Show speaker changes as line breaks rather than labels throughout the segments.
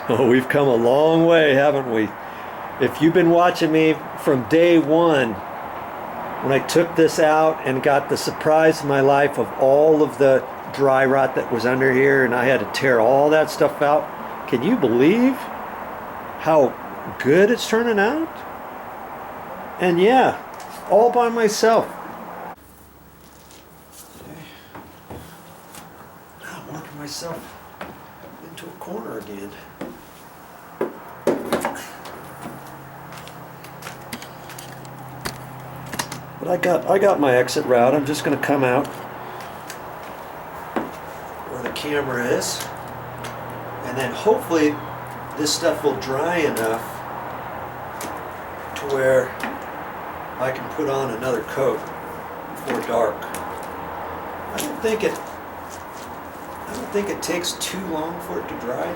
Oh, we've come a long way, haven't we? If you've been watching me from day one, when I took this out and got the surprise of my life of all of the dry rot that was under here, and I had to tear all that stuff out, can you believe how good it's turning out? And yeah, all by myself. Now I'm working myself into a corner again. But I got my exit route. I'm just going to come out where the camera is, and then hopefully this stuff will dry enough to where I can put on another coat before dark. I don't think it takes too long for it to dry.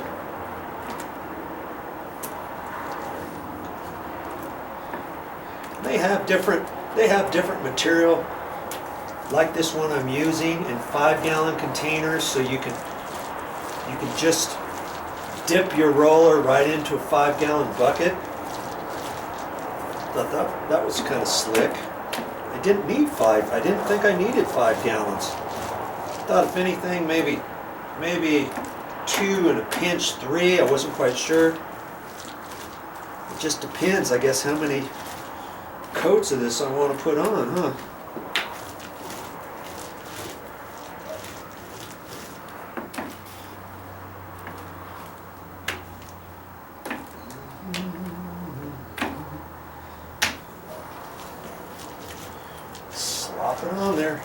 They have different material, like this one I'm using, in 5-gallon containers, so you can just dip your roller right into a 5-gallon bucket. Thought that was kind of slick. I didn't need 5. I didn't think I needed 5 gallons. Thought if anything, maybe 2 and a pinch 3. I wasn't quite sure. It just depends, I guess, how many coats of this I want to put on, huh? Slop it on there.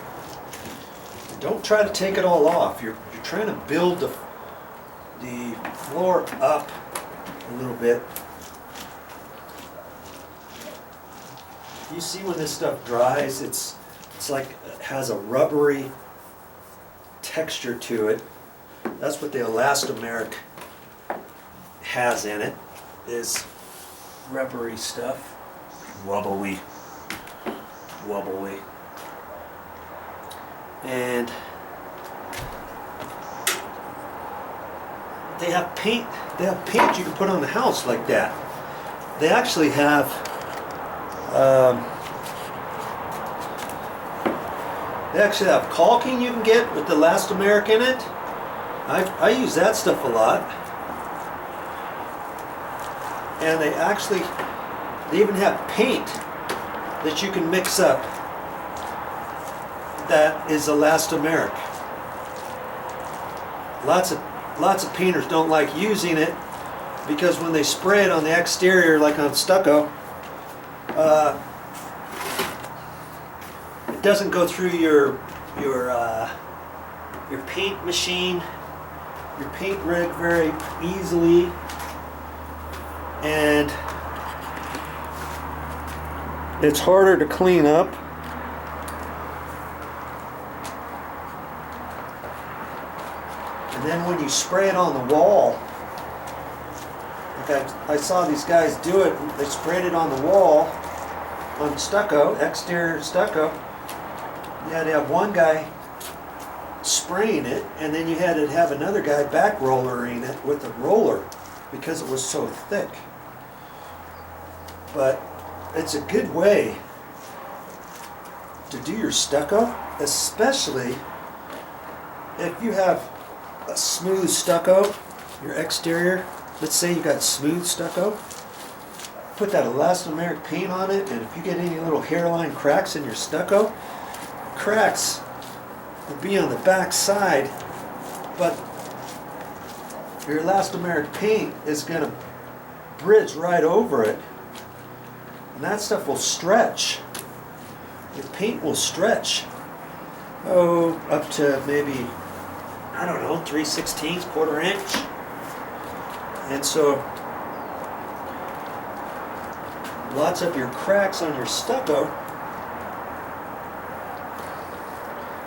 Don't try to take it all off. You're trying to build the floor up a little bit. You see when this stuff dries, it's like it has a rubbery texture to it. That's what the elastomeric has in it, is rubbery stuff. Wobbly. And they have paint you can put on the house like that. They actually have caulking you can get with the elastomeric in it. I use that stuff a lot. And they even have paint that you can mix up that is elastomeric. Lots of painters don't like using it because when they spray it on the exterior, like on stucco, it doesn't go through your paint machine, your paint rig very easily, and it's harder to clean up. And then when you spray it on the wall, like I saw these guys do it, they sprayed it on the wall, on stucco, exterior stucco. You had to have one guy spraying it, and then you had to have another guy back rollering it with a roller because it was so thick. But it's a good way to do your stucco, especially if you have a smooth stucco, your exterior. Let's say you got smooth stucco. Put that elastomeric paint on it, and if you get any little hairline cracks in your stucco, cracks will be on the back side, but your elastomeric paint is going to bridge right over it, and that stuff will stretch. Your paint will stretch up to maybe, I don't know, 3/16, quarter inch. And so lots of your cracks on your stucco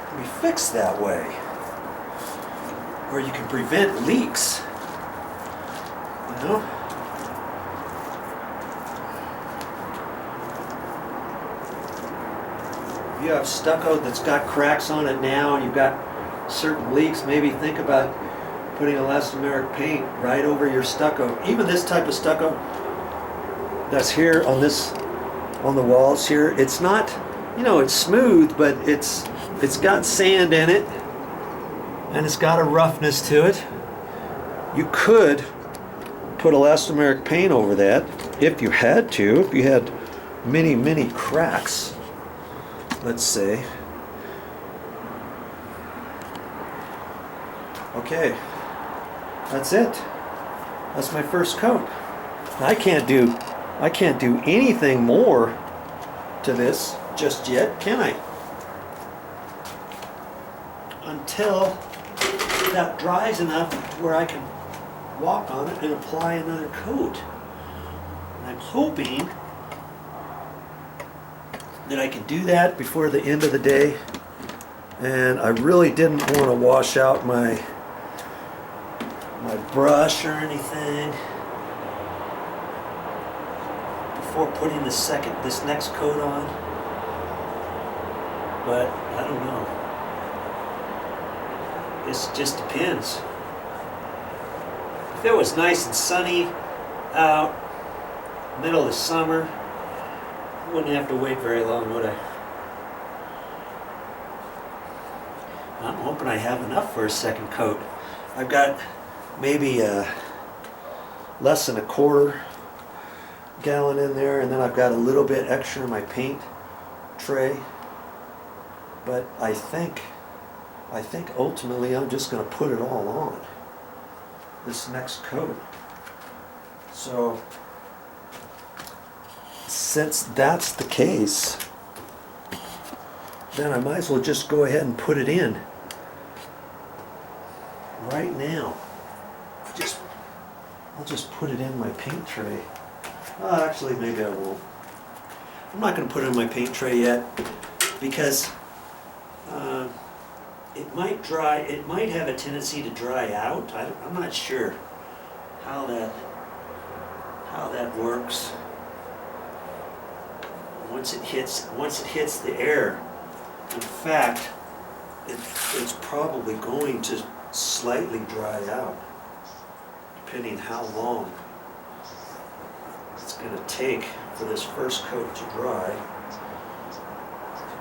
can be fixed that way, or you can prevent leaks, you know. If you have stucco that's got cracks on it now and you've got certain leaks, maybe think about putting elastomeric paint right over your stucco. Even this type of stucco that's here on the walls here, it's not, you know, it's smooth, but it's got sand in it and it's got a roughness to it. You could put elastomeric paint over that if you had to, if you had many cracks, let's say. Okay, that's it. That's my first coat. I can't do anything more to this just yet, can I? Until that dries enough where I can walk on it and apply another coat. And I'm hoping that I can do that before the end of the day. And I really didn't want to wash out my brush or anything before putting this next coat on. But I don't know. It just depends. If it was nice and sunny out, middle of the summer, I wouldn't have to wait very long, would I? I'm hoping I have enough for a second coat. I've got maybe less than a quarter gallon in there, and then I've got a little bit extra in my paint tray. But I think ultimately I'm just going to put it all on this next coat. So since that's the case, then I might as well just go ahead and put it in right now. I'll just put it in my paint tray. Actually, maybe I won't. I'm not going to put it in my paint tray yet because it might dry. It might have a tendency to dry out. I'm not sure how that works. Once it hits the air. In fact, it's probably going to slightly dry out, depending how long it's going to take for this first coat to dry.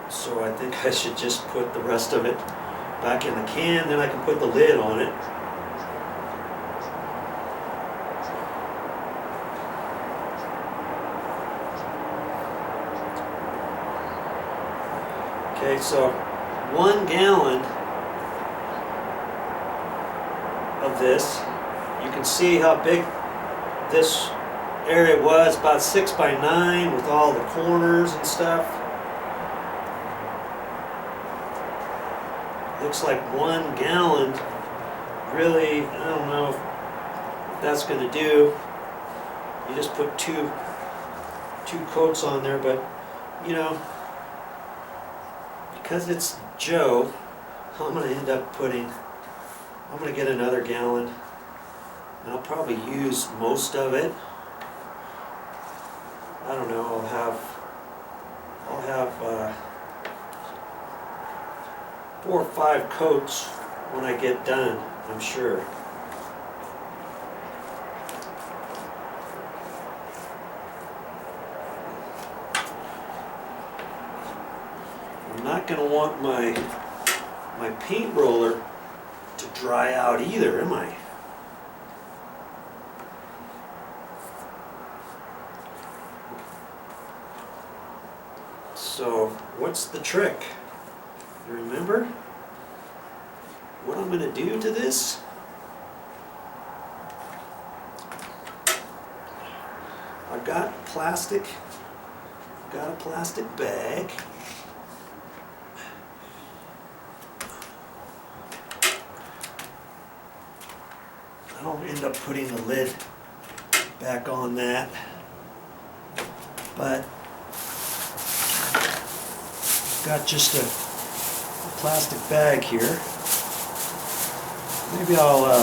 So I think I should just put the rest of it back in the can, then I can put the lid on it. Okay, so 1 gallon of this, you can see how big this area was, about 6 by 9 with all the corners and stuff. Looks like 1 gallon, really, I don't know if that's going to do. You just put two coats on there, but you know, because it's Joe, I'm going to end up I'm going to get another gallon, and I'll probably use most of it. I don't know, I'll have 4 or 5 coats when I get done, I'm sure. I'm not going to want my paint roller to dry out either, am I? So, what's the trick? You remember what I'm going to do to this? I've got a plastic bag. I'll end up putting the lid back on that, but I've got just a plastic bag here. Maybe I'll, I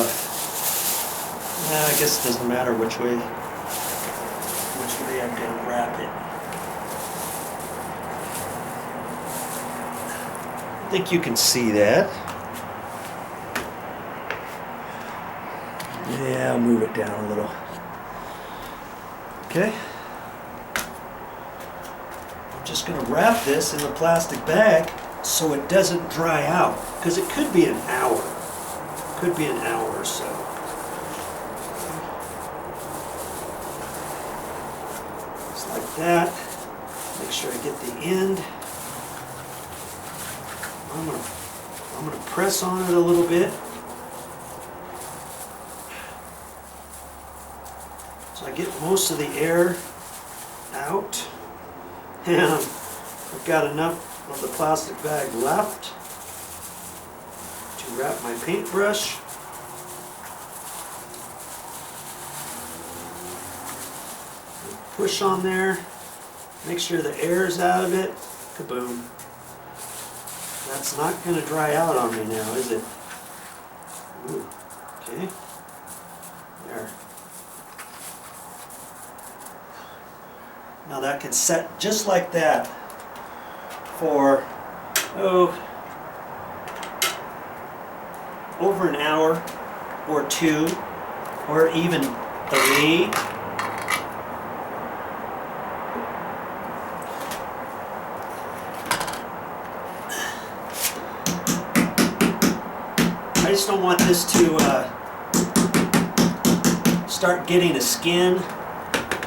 guess it doesn't matter which way I'm going to wrap it. I think you can see that. Yeah, I'll move it down a little. Okay. I'm just going to wrap this in the plastic bag so it doesn't dry out, because it could be an hour. Could be an hour or so. Just like that. Make sure I get the end. I'm gonna press on it a little bit. So I get most of the air out. And I've got enough of the plastic bag left to wrap my paintbrush. Push on there. Make sure the air is out of it. Kaboom. That's not going to dry out on me now, is it? Ooh, okay. There. Now that can set just like that for, over an hour or two, or even 3. I just don't want this to start getting a skin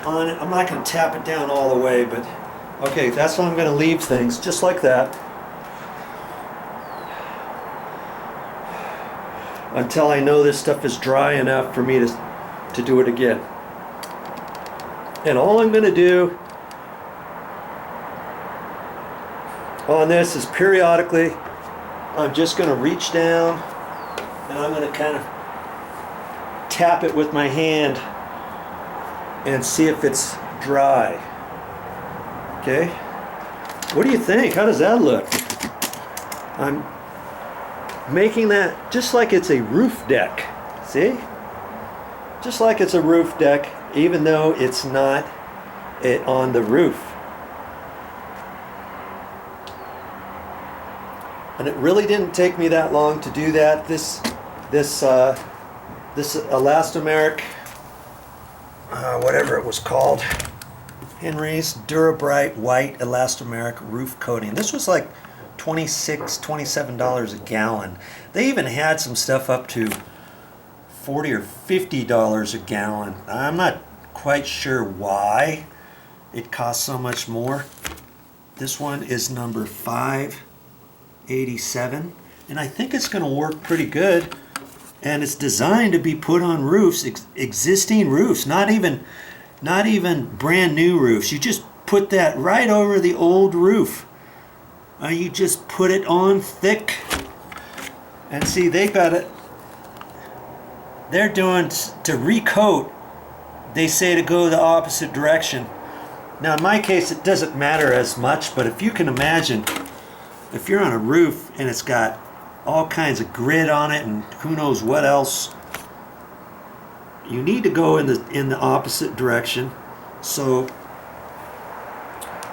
on it. I'm not going to tap it down all the way, but okay, that's how I'm going to leave things, just like that, until I know this stuff is dry enough for me to do it again. And all I'm going to do on this is periodically, I'm just going to reach down and I'm going to kind of tap it with my hand and see if it's dry. Okay? What do you think? How does that look? I'm making that just like it's a roof deck. See? Just like it's a roof deck, even though it's not on the roof. And it really didn't take me that long to do that. This elastomeric, whatever it was called, Henry's Durabright White Elastomeric Roof Coating. This was like $26, $27 a gallon. They even had some stuff up to $40 or $50 a gallon. I'm not quite sure why it costs so much more. This one is number 587, and I think it's going to work pretty good. And it's designed to be put on roofs, existing roofs, not even brand new roofs. You just put that right over the old roof. You just put it on thick. And see, they've got it. They're doing to recoat. They say to go the opposite direction. Now, in my case, it doesn't matter as much. But if you can imagine, if you're on a roof and it's got all kinds of grit on it and who knows what else, you need to go in the opposite direction so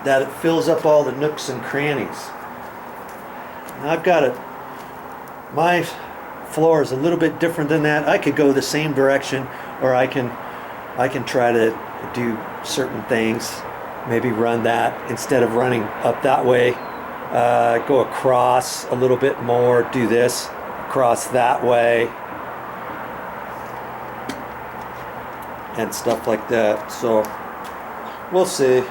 that it fills up all the nooks and crannies. Now I've got my floor is a little bit different than that. I could go the same direction, or I can try to do certain things, maybe run that instead of running up that way. Go across a little bit more, do this, across that way, and stuff like that. So we'll see.